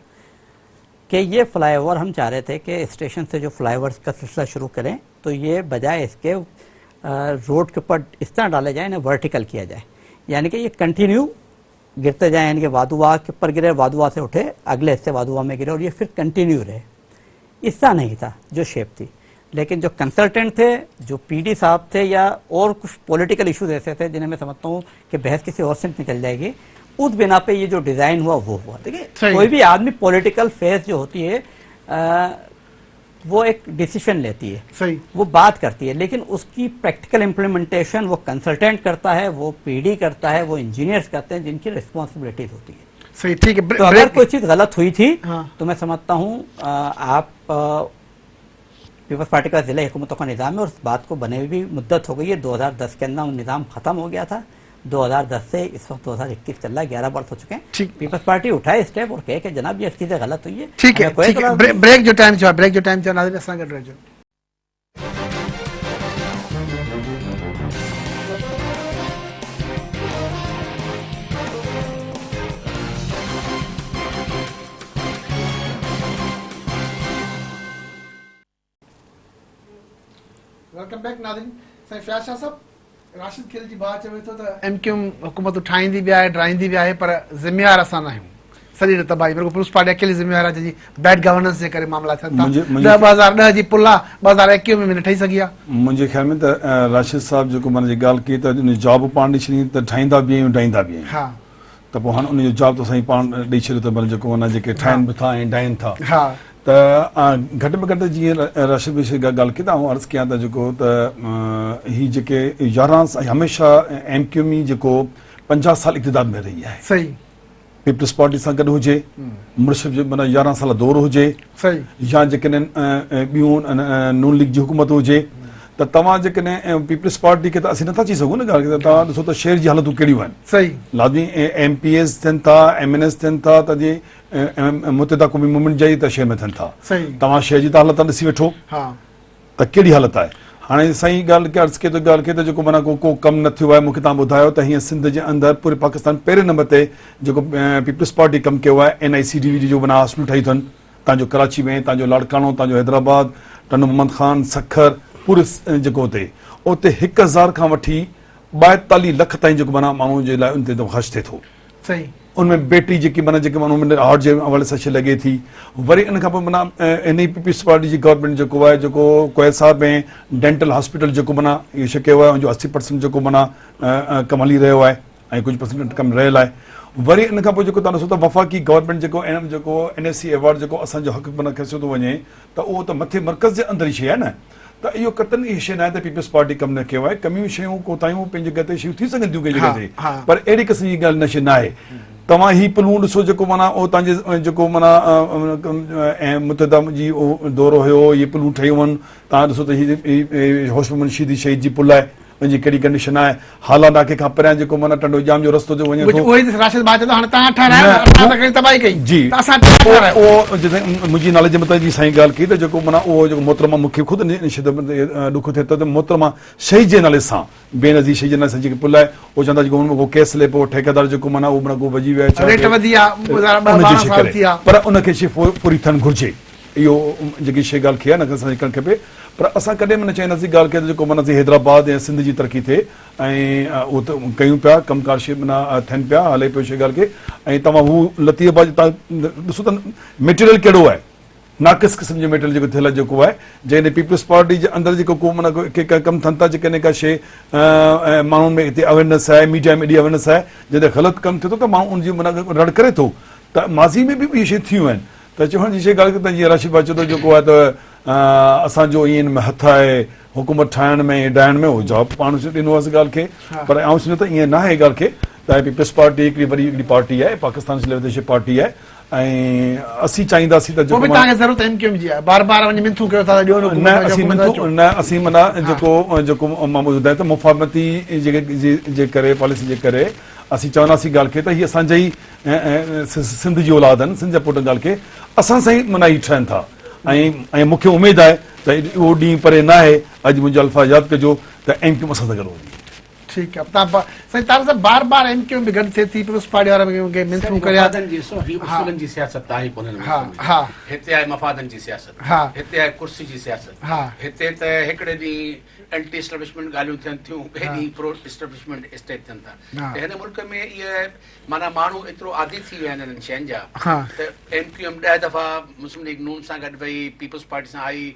Speaker 2: कि ये फ्लाईओवर हम चाह रहे थे कि स्टेशन से जो फ्लाईओवर्स का सिलसिला शुरू करें तो ये बजाय इसके रोड के ऊपर इस तरह डाले जाए, इन्हें वर्टिकल किया जाए, यानी कि ये कंटिन्यू गिरते जाए, यानी कि वादुआ के ऊपर गिरे, वादुआ से उठे, अगले हिस्से वादुआ में गिरे, और ये फिर कंटिन्यू रहे। इससा नहीं था जो शेप थी, लेकिन जो कंसल्टेंट थे, जो PD साहब थे, या और कुछ पॉलिटिकल इशूज ऐसे थे जिन्हें मैं समझता हूँ कि बहस किसी और से निकल जाएगी, उस बिना पे ये जो डिज़ाइन हुआ वो हुआ। देखिए कोई भी आदमी पॉलिटिकल फेस जो होती है वो एक डिसीजन लेती है, सही, वो बात करती है, लेकिन उसकी प्रैक्टिकल इम्प्लीमेंटेशन वो कंसल्टेंट करता है, वो PD करता है, वो इंजीनियर्स करते हैं, जिनकी रिस्पॉन्सिबिलिटीज होती है।
Speaker 1: सही, ठीक है।
Speaker 2: तो अगर कोई चीज़ गलत हुई थी तो मैं समझता हूँ आप पीपल्स पार्टी का जिला हुकूमतों का निज़ाम है, और उस बात को बने हुए भी मुद्दत हो गई है। 2010 के अंदर निज़ाम खत्म हो गया था, 2010 से इस वक्त 2021 चल रहा है, 11 वर्ष हो चुके हैं। पीपल्स पार्टी उठाए स्टेप और कहे कि जनाब ये चीज़ें गलत हुई है।
Speaker 1: ठीक है, ब्रेक जो टाइम नाज़रीन वेलकम बैक नाज़रीन। साईं फयाज़ शाह साहब, राशिद खेल जी बात चवे थो त एमक्यूएम हुकूमत ठाहींदी बि आहे, ड्राईंदी बि आहे, पर ज़िम्मेवार असां न आहियूं। सॼी तबाही बिल्कुलु पीपल्स पार्टी अकेली ज़िम्मेवार आहे, जंहिंजी बैड गवर्नेंस जे करे मामला थियनि था। 2010 जी पुल आहे, 2021 में न ठही सघी आहे।
Speaker 3: मुंहिंजे ख्याल में त राशिद साहब जेको माना जी ॻाल्हि कई त उन जॉब पाण ॾेई छॾी त ठाहींदा बि आहियूं ठाहींदा बि आहियूं।
Speaker 1: हा
Speaker 3: त पोइ हाणे उनजो जॉब त साईं पाण ॾेई छॾियो त माना जेको माना जेके ठाहिनि बि था ऐं ठाहिनि था।
Speaker 1: हा
Speaker 3: त घटि में घटि जीअं राशिद भाई ॻाल्हि कई त आउं अर्ज़ु कयां त जेको त ही जेके 11 हमेशह एमक्यूएम ई जेको 50 साल इक़्तिदार में रही आहे।
Speaker 1: सही
Speaker 3: पीपल्स पार्टी सां गॾु हुजे, मुर्शिद जो माना 11 साल दौर हुजे,
Speaker 1: सही
Speaker 3: या जेकॾहिं ॿियूं नून लीग जी हुकूमत हुजे, त तव्हां जेकॾहिं पीपल्स पार्टी खे त असीं नथा चई सघूं न ॻाल्हि खे। तव्हां ॾिसो त शहर जी हालतूं कहिड़ियूं आहिनि।
Speaker 1: सही
Speaker 3: लाज़मी MPs थियनि था, MNS थियनि था, त जीअं मुतहिदा क़ौमी मूवमेंट जा ई त शहर में थियनि था।
Speaker 1: सही
Speaker 3: तव्हां शहर जी त हालत ॾिसी वठो
Speaker 1: हा
Speaker 3: त कहिड़ी हालत आहे। हाणे साईं ॻाल्हि खे अर्ज़ु कई त ॻाल्हि कई त जेको माना को कमु न थियो आहे, मूंखे तव्हां ॿुधायो त हीअं सिंध जे अंदरि पूरे पाकिस्तान पहिरें नंबर ते जेको पीपल्स पार्टी कमु कयो आहे, NICDV जो माना हॉस्पिटल ठही अथनि। तव्हांजो कराची में, तव्हांजो लाड़कानो, तव्हांजो हैदराबाद, टन मोहम्मद ख़ान, सखर, पूरे जेको उते 1000 खां वठी 42 लख ताईं जेको माना माण्हू जे लाइ उन ते ख़र्चु थिए थो।
Speaker 1: सही
Speaker 3: उनमें बैटरी जेकी माना जेके माण्हू हार्ट जे हवाले सां शइ लॻे थी। वरी इन खां पोइ माना इन ई पीपल्स पार्टी जी गवर्नमेंट जेको आहे, जेको कोयसार में डेंटल हॉस्पिटल जेको माना इहो शइ कयो आहे, उनजो 80% जेको माना कमु हली रहियो आहे ऐं कुझु % कमु रहियल आहे। वरी इन खां पोइ जेको तव्हां ॾिसो त वफ़ाक़ी गवर्नमेंट जेको NSC अवार्ड जेको असांजो हक़ माना खसियो थो वञे, त उहो त मथे मर्कज़ जे अंदरि ई शइ आहे न। त इहो कतन इहा शइ न आहे त पीपल्स पार्टी कमु न कयो आहे। कमियूं शयूं कोतायूं पंहिंजे जॻह ते शयूं थी सघनि थियूं कंहिं जॻह ते, पर अहिड़ी क़िस्म जी ॻाल्हि न शइ न आहे। तव्हां ही पुलूं ॾिसो जेको माना उहो तव्हांजे जेको माना ऐं मुतहिदा जी दौरो हुयो, इहे पुलूं ठहियूं आहिनि। तव्हां ॾिसो त हीअ होश मुंशी शहीद जी पुल आहे, उनजी कहिड़ी कंडीशन आहे। हाला नाके खां परियां जेको माना टंडो जाम जो रस्तो जो वञे थो,
Speaker 1: राशिद बात तो हाणे तव्हां ठारायो, असां त कई तबाही कई
Speaker 3: जी।
Speaker 1: त असां ठारायो।
Speaker 3: उहो जिते मुंहिंजी नॉलेज जे मुताबिक़ जी साईं ॻाल्हि कई त जेको माना उहो जेको मोहतरमा मूंखे ख़ुदि ॾुख थिए थो त मोहतरमा शहीद जे नाले सां, बेनज़ीर शहीद जे नाले सां जेके पुल आहे, उहो चवंदा जेको हुन में को केस हले पियो, ठेकेदार जेको माना उहो माना को भॼी वियो आहे,
Speaker 1: रेट वधी आहे, 12 साल थी आहे,
Speaker 3: पर उनखे शइ पूरी थियणु घुरिजे। इहो जेकी शइ ॻाल्हि खे आहे न असांखे करणु खपे। पर असां कॾहिं बि न चाहींदासीं ॻाल्हि खे जेको माना हैदराबाद ऐं सिंध जी तरक़ी थिए, ऐं उहो त कयूं पिया, कमकार शइ माना थियनि पिया, हले पियो शइ ॻाल्हि खे। ऐं तव्हां हू लतीफ़बाज़ तव्हां ॾिसो त मटेरियल कहिड़ो आहे, नाक़िस क़िस्म जो मटेरियल जेको थियल आहे जेको आहे, जंहिं पीपल्स पार्टी जे अंदरि जेको को माना के कमु थियनि था, जेकॾहिं का शइ माण्हुनि में हिते अवेयरनेस आहे, मीडिया में एॾी अवेयरनेस आहे, जॾहिं ग़लति कमु थिए थो त माण्हू उनजी माना रड़ करे थो। त माज़ी में बि इहे शयूं थियूं आहिनि। त चवण जी शइ ॻाल्हि त जीअं राशिद भाई चयो जेको आहे त असांजो ईअं में हथु आहे हुकूमत ठाहिण में ॾाइण में, उहो जवाबु पाण ॾिनो आहे ॻाल्हि खे। पर आउं सम्झो त ईअं न आहे ॻाल्हि खे, त पीपल्स पार्टी हिकिड़ी वॾी हिकिड़ी पार्टी आहे, पाकिस्तान जी विदेशी पार्टी आहे, ऐं असीं चाहींदासीं त जेको
Speaker 1: ज़रूरत एमक्यूएम जी आहे, बार-बार वञी मिंथू कयो था ॾियो
Speaker 3: न असीं मिंथू न, असीं माना जेको मां ॿुधायां त मुफ़ाहमती जे करे, पॉलिसी जे करे असीं चवंदासीं ॻाल्हि खे त हीअ असांजा ई सिंध जी औलाद आहिनि, सिंध जा पुट ॻाल्हि खे असां सां ई माना ही ठहनि था। ऐं मूंखे उमेदु आहे त उहो ॾींहुं परे न आहे, अॼु मुंहिंजो अल्फाज़ यादि कजो त एमक्यूएम असां सां गॾु हुजे।
Speaker 1: ठीकु आहे। तव्हां साईं तार साहब बार-बार एमक्यूएम बि गॾु थिए थी, पीपल्स पार्टी वारा खे मिंथू करिया।
Speaker 4: उसूलनि जी सियासत आहे कोन हिते आहे, मफ़ादनि जी सियासत, हिते आहे कुर्सी जी सियासत। हिते त हिकिड़े ॾींहुं एंटी एस्टेब्लिशमेंट ॻाल्हियूं थियनि थियूं, ॿिए ॾींहुं प्रो एस्टेब्लिशमेंट स्टेट थियनि था। त हिन मुल्क में इहे माना माण्हू एतिरो आदी थी विया आहिनि हिननि शयुनि जा त एमक्यूएम 10 दफ़ा मुस्लिम लीग नून सां गॾु वई, पीपल्स पार्टी सां आई,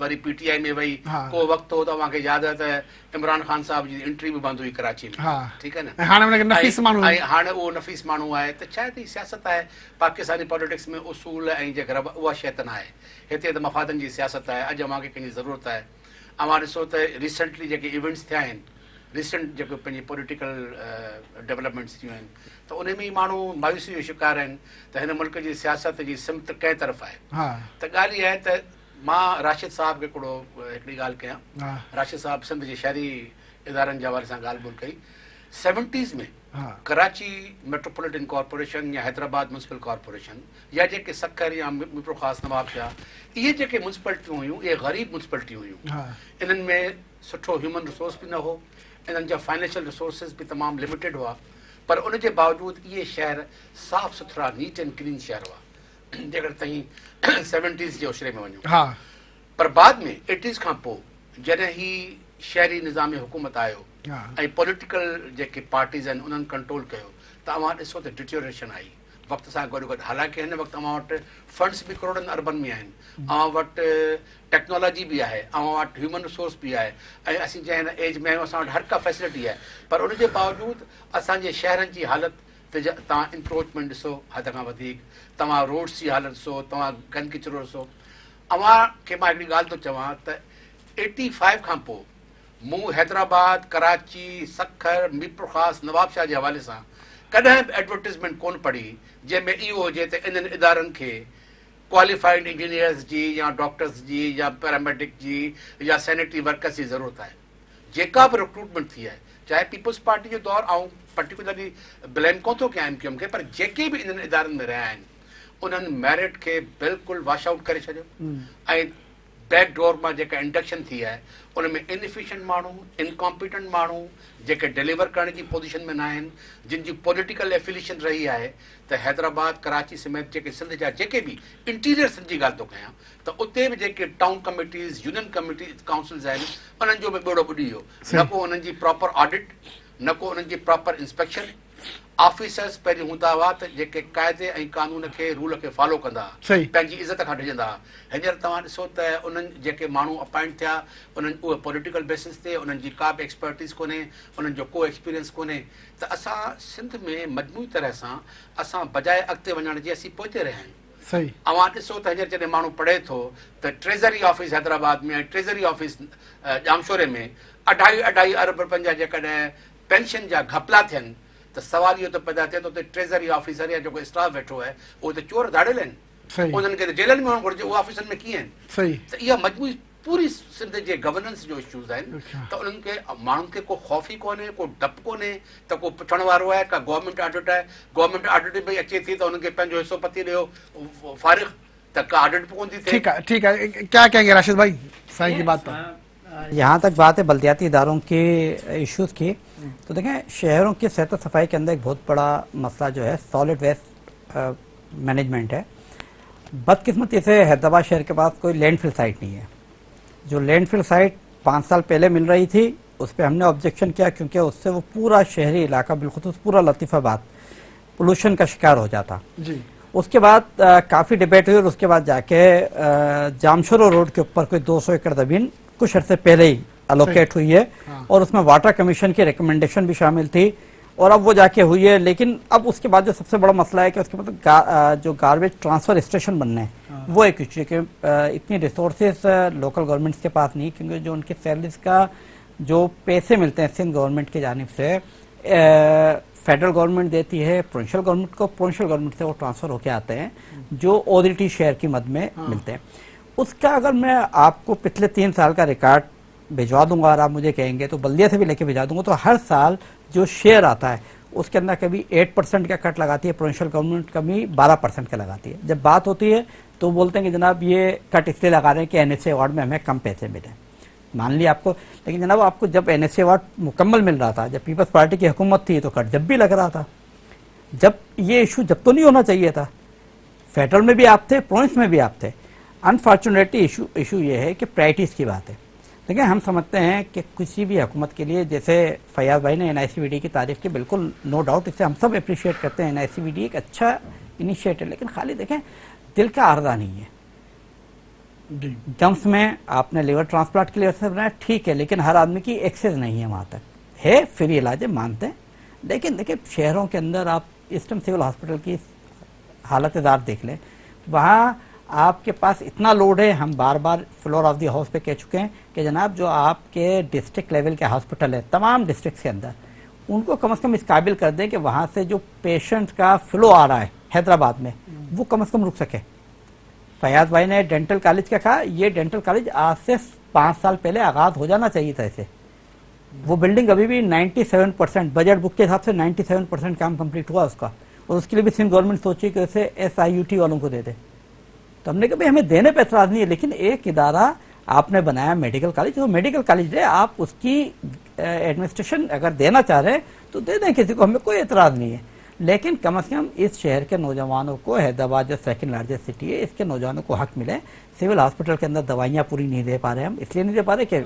Speaker 4: वरी PTI में वई। को वक़्तु हो तव्हांखे यादि आहे त इमरान ख़ान साहब जी एंट्री बि बंदि हुई कराची में, ठीकु आहे न। हाणे उहो नफ़ीस माण्हू आहे। त छा आहे त सियासत आहे पाकिस्तानी पॉलिटिक्स में, उसूल ऐं जेकर उहा शइ त न आहे। हिते त मफ़ादनि जी सियासत आहे। अॼु अव्हांखे कंहिंजी ज़रूरत आहे। अव्हां ॾिसो त रिसेंटली जेके इवेंट्स थिया आहिनि, रिसेंट जेके पंहिंजी पॉलिटिकल डेवलपमेंट्स थियूं आहिनि, त उन में ई माण्हू मायूसी जो शिकार आहिनि त हिन मुल्क जी सियासत जी सिमत कंहिं तरफ़ आहे। त ॻाल्हि इहा आहे त मां राशिद साहब खे हिकिड़ी ॻाल्हि कयां। राशिद साहब सिंध जे शहरी इदारनि जे हवाले सां ॻाल्हि ॿोल कई। 70s में कराची मेट्रोपॉलिटन कॉर्पोरेशन या हैदराबाद म्यूनिसिपल कॉर्पोरेशन या जेके सखर या मीरपुर ख़ासि नवाबशाह, इहे जेके म्यूनिसिपलिटियूं हुयूं, इहे ग़रीब म्यूनिसिपलिटियूं हुयूं। इन्हनि में सुठो ह्यूमन रिसोर्स बि न हो, इन्हनि जा फाइनेंशियल रिसोर्सिस बि तमामु लिमिटेड हुआ, पर उनजे बावजूदि इहे शहर साफ़ सुथरा नीट एंड क्लीन शहर हुआ जेकर तव्हीं 70s जे उछिरे में वञो। पर बाद में 80s खां पोइ जॾहिं ही शहरी निज़ाम हुकूमत आयो
Speaker 1: हा।
Speaker 4: ऐं पॉलिटिकल जेके पार्टीज़ आहिनि उन्हनि कंट्रोल कयो त अवां ॾिसो त डिटोरेशन आई वक़्त सां गॾु गॾु। हालांकि हिन वक़्तु अवां वटि फंड्स बि करोड़नि अरबनि में आहिनि, अवां वटि टेक्नोलॉजी बि आहे, अवां वटि ह्यूमन रिसोर्स बि आहे, ऐं असीं जंहिं हिन एज में आहियूं असां वटि हर का फैसिलिटी आहे। पर उनजे बावजूदि असांजे शहरनि जी हालति त तव्हां इंक्रोचमेंट ॾिसो हद खां वधीक, तव्हां रोड्स जी हालति ॾिसो, तव्हां गंद किचिरो ॾिसो। अवां खे मां हिकिड़ी ॻाल्हि थो चवां त 85 खां पोइ मूं हैदराबाद, कराची, सखर, मीरपुर ख़ास, नवाबशाह जे हवाले सां कॾहिं बि एडवर्टीज़मेंट कोन पढ़ी जंहिंमें इहो हुजे त इन्हनि इदारनि खे क्वालिफाइड इंजीनियर्स जी या डॉक्टर्स जी या पैरामेडिक जी या सैनिटरी वर्कर्स जी ज़रूरत आहे। जेका बि रिक्रूटमेंट थी आहे, चाहे पीपल्स पार्टी जो दौरु, ऐं पर्टिकुलरली ब्लेम कोन थो कयां MQM खे, पर जेके बि इन्हनि इदारनि में रहिया आहिनि उन्हनि मेरिट खे बिल्कुलु वॉश आउट करे छॾियो ऐं बैक डोर मां जेका इंडक्शन थी आहे उन में इनएफिशिएंट माण्हू, इनकॉम्पिटेंट माण्हू जेके डिलीवर करण जी पोजीशन में न आहिनि, जिन जी पॉलिटिकल एफिलिएशन रही आहे, त हैदराबाद, कराची समेत जेके सिंध जा जेके बि इंटीरियर सिंध जी ॻाल्हि थो कयां त उते बि जेके town committees, union committees, councils आहिनि उन्हनि जो बि ॿेड़ो ॿुॾी वियो। न को उन्हनि जी प्रॉपर ऑडिट, न को उन्हनि जी प्रॉपर इंस्पेक्शन। ऑफिसर्स पहिरीं हूंदा हुआ त जेके क़ाइदे ऐं कानून खे, रूल खे फॉलो कंदा, पंहिंजी इज़त खां डिॼंदा। हींअर तव्हां ॾिसो त उन्हनि जेके माण्हू अपॉइंट थिया उन्हनि उहे पॉलिटिकल बेसिस ते, उन्हनि जी का बि एक्सपर्टीज़ कोन्हे, उन्हनि जो को एक्सपीरियंस कोन्हे। त असां सिंध में मजमूई तरह सां असां बजाए अॻिते वञण जे असीं पहुचे रहिया आहियूं।
Speaker 1: सही।
Speaker 4: अवां ॾिसो त हींअर जॾहिं माण्हू पढ़े थो त ट्रेज़री ऑफिस हैदराबाद में ऐं ट्रेज़री ऑफिस जामशोरे में 2.5 अरब रुपयनि जा जेकॾहिं पेंशन जा घपला थियनि त सवाल इहो त पैदा थिए थो त ट्रेज़री ऑफिसर या जेको स्टाफ वेठो आहे उहे त चोर धाड़ियल आहिनि, उन्हनि खे त जेलनि में हुअणु घुरिजे, उहे ऑफिसनि में कीअं आहिनि। त इहा मजमूई पूरी सिंध जे गवर्नेंस जो इश्यूज़ आहिनि। त उन्हनि खे माण्हुनि खे को ख़ौफ़ ई कोन्हे, को डपु कोन्हे त को पुछण वारो आहे, का गवर्नमेंट ऑडिट आहे, गवर्नमेंट ऑडिट भई अचे थी त उन्हनि खे पंहिंजो हिसो पती ॾियो फारिग, त का ऑडिट बि कोन थी थिए।
Speaker 1: ठीक है, क्या कहेंगे राशिद भाई साईं की बात पर?
Speaker 2: यहाँ तक बात है बल्दियाती इदारों के इश्यूज़ की, तो देखें शहरों की सेहत सफाई के अंदर एक बहुत बड़ा मसला जो है सॉलिड वेस्ट मैनेजमेंट है। बदकिस्मती से हैदराबाद शहर के पास कोई लैंडफिल साइट नहीं है। जो लैंडफिल साइट 5 साल पहले मिल रही थी उस पर हमने ऑब्जेक्शन किया, क्योंकि उससे वो पूरा शहरी इलाका, बिलखुसूस पूरा लतीफ़ाबाद पोल्यूशन का शिकार हो जाता
Speaker 1: जी।
Speaker 2: उसके बाद काफ़ी डिबेट हुई और उसके बाद जाके जामशोरो रोड के ऊपर कोई 200 एकड़ ज़मीन कुछ अर्से पहले ही अलोकेट हुई है। और उसमें वाटर कमीशन की रिकमेंडेशन भी शामिल थी और अब वो जाके हुई है। लेकिन अब उसके बाद जो सबसे बड़ा मसला है कि उसके बाद जो गार्बेज ट्रांसफर स्टेशन बनना है वो एक इश्यू है कि इतनी रिसोर्सेज लोकल गवर्नमेंट्स के पास नहीं, क्योंकि जो उनके सैलरीज का जो पैसे मिलते हैं सिंध गवर्नमेंट की जानिब से फेडरल गवर्नमेंट देती है प्रोविंशियल गवर्नमेंट को, प्रोविंशियल गवर्नमेंट से वो ट्रांसफर होके आते हैं जो ऑथोरिटी शेयर की मद में मिलते हैं। उसका अगर मैं आपको पिछले 3 साल का रिकॉर्ड भिजवा दूंगा और आप मुझे कहेंगे तो बल्दिया से भी लेके भिजवा दूंगा, तो हर साल जो शेयर आता है उसके अंदर कभी 8% का कट लगाती है प्रोविंशियल गवर्नमेंट, कभी 12% का लगाती है। जब बात होती है तो बोलते हैं कि जनाब ये कट इसलिए लगा रहे हैं कि NSA अवार्ड में हमें कम पैसे मिले। मान लिया आपको, लेकिन जनाब आपको जब NSA अवार्ड मुकम्मल मिल रहा था, जब पीपल्स पार्टी की हुकूमत थी तो कट जब भी लग रहा था। जब ये इशू जब तो नहीं होना चाहिए था, फेडरल में भी आप थे, प्रोविंस में भी आप थे। अनफॉर्चुनेटली इशू ये है कि प्रायरिटीज़ की बात है। देखिए हम समझते हैं कि किसी भी हुकूमत के लिए, जैसे फैयाज भाई ने NICVD की तारीफ की, बिल्कुल नो डाउट, इसे हम सब अप्रिशिएट करते हैं। NICVD एक अच्छा इनिशिएटिव, लेकिन खाली देखें दिल का आर्दा नहीं है। जम्स में आपने लिवर ट्रांसप्लांट के लिए बनाया, ठीक है, लेकिन हर आदमी की एक्सेस नहीं है वहाँ तक, है फ्री इलाज है, मानते हैं। लेकिन देखिए शहरों के अंदर आप ईस्टर्न सिविल हॉस्पिटल की हालत देख लें, वहाँ आपके पास इतना लोड है, हम बार बार फ्लोर ऑफ द हाउस पे कह चुके हैं कि जनाब जो आपके डिस्ट्रिक्ट लेवल के हॉस्पिटल है तमाम डिस्ट्रिक्ट के अंदर, उनको कम से कम इस काबिल कर दें कि वहाँ से जो पेशेंट का फ्लो आ रहा है हैदराबाद में वो कम से कम रुक सके। फयाज भाई ने डेंटल कॉलेज का कहा, ये डेंटल कॉलेज आज से 5 साल पहले आगाज हो जाना चाहिए था इसे। वो बिल्डिंग अभी भी 97% बजट बुक के हिसाब से 97% काम कंप्लीट हुआ उसका, और उसके लिए भी सिंध गवर्नमेंट सोची कि उसे SIUT वालों को दे दे। तो हमने कहा भाई हमें देने पे एतराज़ नहीं है, लेकिन एक इदारा आपने बनाया मेडिकल कॉलेज, वो मेडिकल कॉलेज है, आप उसकी एडमिनिस्ट्रेशन अगर देना चाह रहे हैं तो दे दें किसी को, हमें कोई एतराज़ नहीं है। लेकिन कम से कम इस शहर के नौजवानों को, हैदराबाद जो सेकंड लार्जेस्ट सिटी है, इसके नौजवानों को हक मिले। सिविल हॉस्पिटल के अंदर दवाइयाँ पूरी नहीं दे पा रहे हम, इसलिए नहीं दे पा रहे कि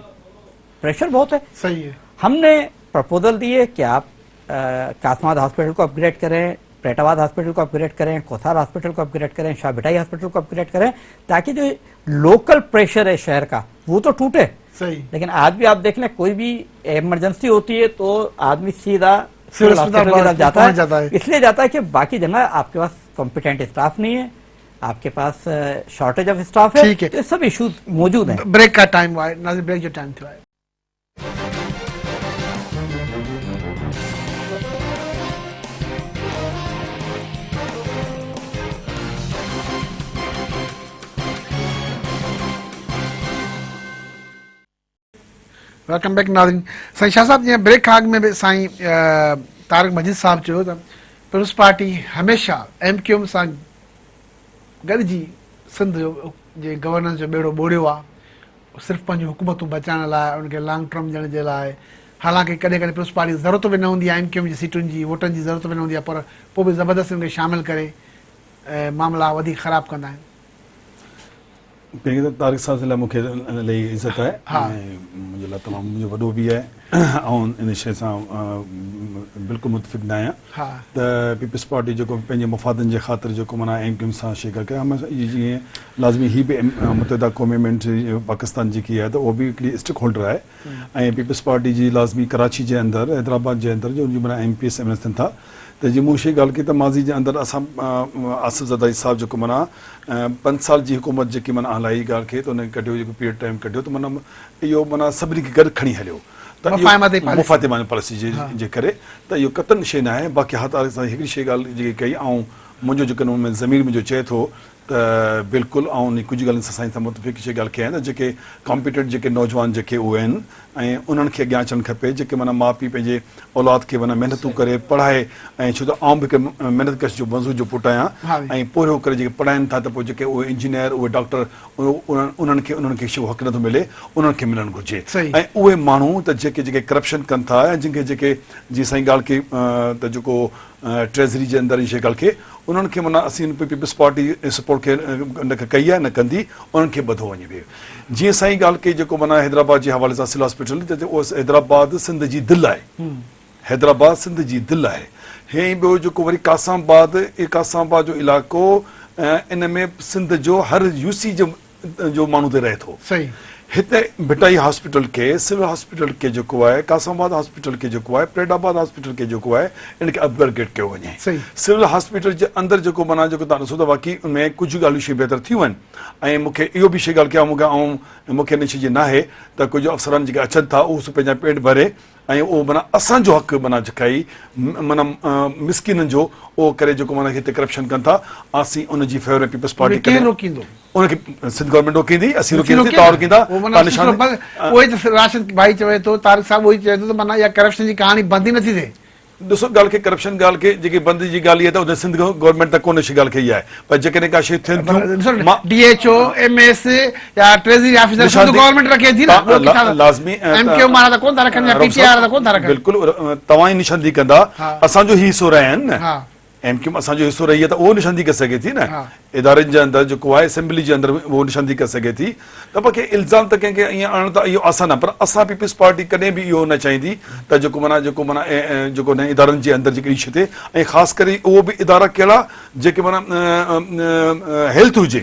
Speaker 2: प्रेशर बहुत है।
Speaker 1: सही है।
Speaker 2: हमने प्रपोजल दिए कि आप कासमाद हॉस्पिटल को अपग्रेड करें, पेटाबाद हॉस्पिटल को अपग्रेड करें, कोसार हॉस्पिटल को अपग्रेड करें, शाह भिटाई हॉस्पिटल को अपग्रेड करें, ताकि जो लोकल प्रेशर है शहर का वो तो टूटे।
Speaker 1: सही।
Speaker 2: लेकिन आज भी आप देख लें, कोई भी इमरजेंसी होती है तो आदमी सीधा
Speaker 1: सिविल
Speaker 2: हॉस्पिटल की
Speaker 1: अस्पताल
Speaker 2: तरफ जाता
Speaker 1: जाता
Speaker 2: है।
Speaker 1: है।
Speaker 2: इसलिए जाता है कि बाकी जगह आपके पास कॉम्पिटेंट स्टाफ नहीं है, आपके पास शॉर्टेज ऑफ स्टाफ है।
Speaker 1: ठीक है।
Speaker 2: तो ये सब इश्यूज मौजूद हैं।
Speaker 1: ब्रेक का टाइम हुआ है, नाज़रीन ब्रेक जो टाइम थियो आहे। वेलकम बैक नाज़रीन। साईं शाह साहब, जीअं ब्रेक खां अॻु में बि साईं तारिक मजीद साहब चयो त पीपुल्स पार्टी हमेशा MQM सां गॾिजी सिंध जे गवर्नेंस जो बेड़ो ॿोड़ियो आहे, सिर्फ़ु पंहिंजूं हुकूमतूं बचाइण लाइ, उनखे लॉन्ग टर्म ॾियण जे लाइ। हालांकि कॾहिं कॾहिं पीपुल्स पार्टी जी ज़रूरत बि न हूंदी आहे, MQM जी सीटुनि जी, वोटनि जी ज़रूरत बि न हूंदी आहे, पर पोइ बि ज़बरदस्ती उनखे शामिलु करे मामला वधीक ख़राबु कंदा आहिनि।
Speaker 3: पहिरीं त तारिक साहब जे लाइ मूंखे इलाही इज़त आहे ऐं मुंहिंजे लाइ तमामु मुंहिंजो वॾो बि आहे ऐं इन शइ सां बिल्कुलु मुतफ़िक़ न आहियां त पीपल्स पार्टी जेको पंहिंजे मुफ़ादनि जे ख़ातिर जेको माना MQM सां शेयर करे हमेशह जीअं लाज़मी ही बि मुतहिदा क़ौमी मिलिट्री पाकिस्तान जेकी आहे त उहो बि हिकिड़ी स्टेक होल्डर आहे ऐं पीपल्स पार्टी जी लाज़मी कराची जे अंदरि, हैदराबाद जे अंदरि जो माना MPs MNS थियनि था त जीअं मूं शइ ॻाल्हि कई त माज़ी जे अंदरि असां आसिफ़ ज़रदारी साहिबु जेको माना 5 साल जी हुकूमत जेकी माना हलाई ॻाल्हि खे त उन कढियो, जेको पीरियड टाइम कढियो त माना इहो माना सभिनी खे गॾु खणी हलियो त मुफ़ातिमानी पॉलिसी जे करे त इहो कतन शइ न आहे। बाक़ी हा तारिक सां हिकिड़ी शइ ॻाल्हि जेकी कई ऐं मुंहिंजो जेको हुन ज़मीर मुंहिंजो चए थो त बिल्कुलु ऐं उन कुझु ॻाल्हियुनि सां साईं सां मुतफ़िक़ शइ ॻाल्हि कई आहे न, जेके कॉम्पिटेंट जेके नौजवान जेके उहे आहिनि ऐं उन्हनि खे अॻियां अचणु खपे, जेके माना माउ पीउ पंहिंजे औलाद खे माना महिनतूं करे पढ़ाए ऐं छो त आउं बि हिकु महिनत कश जो मज़दूर जो पुटु आहियां ऐं पोइ करे जेके पढ़ाइनि था त पोइ जेके उहे इंजीनियर, उहे डॉक्टर, उन्हनि खे शो हक़ नथो मिले, उन्हनि खे मिलणु घुरिजे। ऐं उहे माण्हू त जेके जेके करप्शन कनि था ऐं जिनखे जेके जीअं साईं ॻाल्हि कई त जेको ट्रेज़री जे अंदरि इहा ॻाल्हि खे उन्हनि खे माना असीं पीपल्स पार्टी सपोर्ट खे न कई आहे, न कंदी, उन्हनि खे ॿधो वञे पियो। जीअं साईं ॻाल्हि कई जेको माना हैदराबाद जे हवाले सां सिविल हॉस्पिटल त उहो हैदराबाद सिंध जी दिलि आहे, हैदराबाद सिंध जी दिलि आहे। हे ॿियो जेको वरी कासाबाद जो इलाइक़ो इन में सिंध जो हर UC जो माण्हू ते रहे थो।
Speaker 1: सही।
Speaker 3: हिते भिटाई हॉस्पिटल के, सिविल हॉस्पिटल के जेको आहे, कासाबाद हॉस्पिटल के जेको आहे, पेटाबाद हॉस्पिटल के जेको आहे, इनखे अपग्रेड कयो वञे। सिविल हॉस्पिटल जे अंदरि जेको माना जेको तव्हां ॾिसो त वाक़ई उनमें कुझु ॻाल्हियूं शइ बहितर थियूं आहिनि ऐं मूंखे इहो बि शइ ॻाल्हि कयां मूंखे इन शइ जी नाहे त कुझु अफ़सरान जेके अचनि था उहे पंहिंजा पेट भरे ऐं उहो माना असांजो हक़ माना जेकाई माना मिसकिननि जो उहो करे जेको माना हिते करप्शन कनि था, असीं उनजी फेवर में पीपल्स पार्टी
Speaker 1: रोकींदो,
Speaker 3: उनखे सिंध गवर्नमेंट रोकींदी, असीं रोकींदासीं, तव्हां रोकींदा।
Speaker 1: उहो ई त राशिद भाई चवे थो, तारिक साहब उहो ई चवे थो त माना इहा करप्शन जी कहाणी बंद ई नथी थिए। ॾिसो
Speaker 3: ॻाल्हि खे करप्शन ॻाल्हि खे जेकी बंदि जी ॻाल्हि आहे त उन सिंध गवर्नमेंट त कोन शइ ॻाल्हि कई आहे, पर जेकॾहिं का शइ थियनि थियूं
Speaker 1: DHO MS या ट्रेज़री ऑफिसर सिंध गवर्नमेंट रखे थी न,
Speaker 3: लाज़मी
Speaker 1: MQM वारा त कोन था रखनि या PTI वारा त कोन था रखनि।
Speaker 3: बिल्कुलु तव्हां ई निशानदी कंदा, असांजो ही हिसो रहिया आहिनि न, MQM असांजो हिसो रही आहे त उहो निशानदी करे सघे थी न, इदारनि जे अंदरि जेको आहे असेंबली जे अंदरि उहो निशानदी करे सघे थी। त बाक़ी इल्ज़ाम त कंहिंखे ईअं आणणु त इहो आसान आहे, पर असां पीपल्स पार्टी कॾहिं बि इहो न चाहींदी त जेको माना जेको न इदारनि जे अंदरि जेकी रीछ थिए ऐं ख़ासि करे उहो बि इदारा कहिड़ा जेके माना हेल्थ हुजे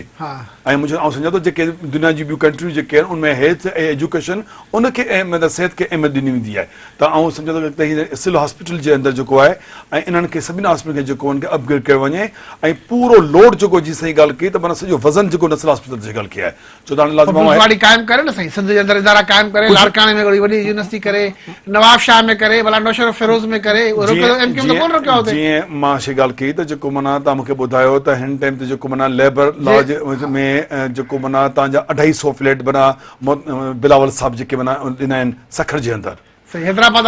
Speaker 3: ऐं आउं सम्झां थो जेके दुनिया जी ॿियूं कंट्रियूं जेके आहिनि उनमें हेल्थ ऐं एजुकेशन उनखे मतिलबु सिहत खे अहमियत ॾिनी वेंदी आहे। त आउं सम्झां थो त हीअ सिविल हॉस्पिटल जे अंदरि जेको आहे ऐं इन्हनि खे सभिनी हॉस्पिटल खे जेको उनखे अपग्रेड कयो वञे ऐं पूरो लोड जेको जी सही ॻाल्हि कई त माना सॼो वज़न जेको सिविल हॉस्पिटल जी ॻाल्हि कई आहे, छो त हाणे
Speaker 1: काइम करे न साईं, सिंध जे अंदरि इदारा काइम करे, लाड़काणे में वॾी यूनिवर्सिटी करे, नवाबशाह में करे, भला नौशर फिरोज में करे,
Speaker 3: जीअं मां शइ ॻाल्हि कई त जेको माना तव्हां मूंखे ॿुधायो त हिन टाइम ते जेको माना लेबर लॉ में जेको माना तव्हांजा 250 फ्लैट माना बिलावल साहब जेके माना ॾिना आहिनि सखर जे अंदरि,
Speaker 1: हैदराबाद